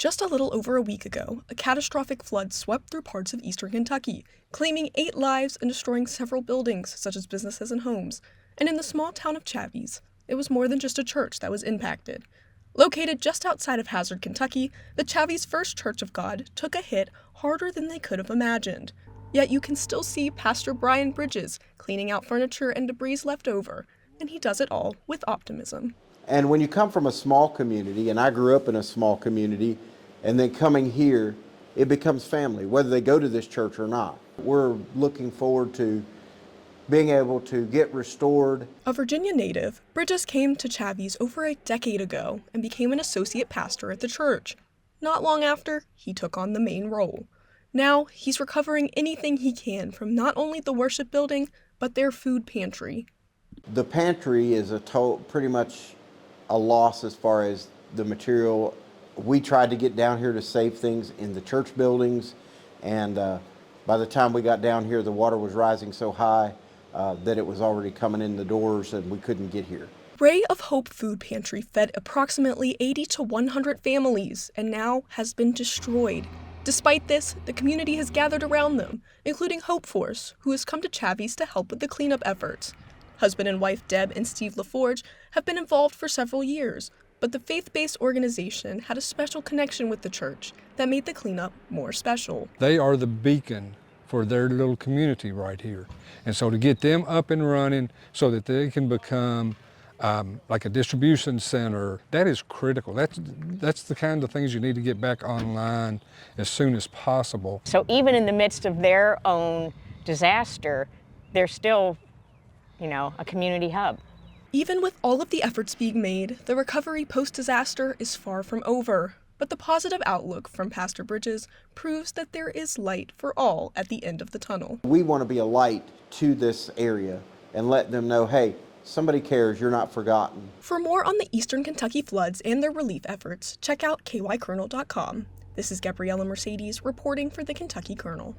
Just a little over a week ago, a catastrophic flood swept through parts of eastern Kentucky, claiming 8 lives and destroying several buildings, such as businesses and homes. And in the small town of Chavies, it was more than just a church that was impacted. Located just outside of Hazard, Kentucky, the Chavies First Church of God took a hit harder than they could have imagined. Yet you can still see Pastor Brian Bridges cleaning out furniture and debris left over, and he does it all with optimism. And when you come from a small community, and I grew up in a small community, and then coming here, it becomes family, whether they go to this church or not. We're looking forward to being able to get restored. A Virginia native, Bridges came to Chavies over a decade ago and became an associate pastor at the church. Not long after, he took on the main role. Now, he's recovering anything he can from not only the worship building, but their food pantry. The pantry is pretty much a loss as far as the material. We tried to get down here to save things in the church buildings, and by the time we got down here, the water was rising so high that it was already coming in the doors and we couldn't get here. Ray of Hope Food Pantry fed approximately 80 to 100 families and now has been destroyed. Despite this, the community has gathered around them, including Hope Force, who has come to Chavies to help with the cleanup efforts. Husband and wife Deb and Steve LaForge have been involved for several years, but the faith-based organization had a special connection with the church that made the cleanup more special. They are the beacon for their little community right here. And so to get them up and running so that they can become like a distribution center, that is critical. That's the kind of things you need to get back online as soon as possible. So even in the midst of their own disaster, they're still, a community hub. Even with all of the efforts being made, the recovery post-disaster is far from over. But the positive outlook from Pastor Bridges proves that there is light for all at the end of the tunnel. We want to be a light to this area and let them know, hey, somebody cares, you're not forgotten. For more on the Eastern Kentucky floods and their relief efforts, check out kykernel.com. This is Gabriella Mercedes reporting for the Kentucky Kernel.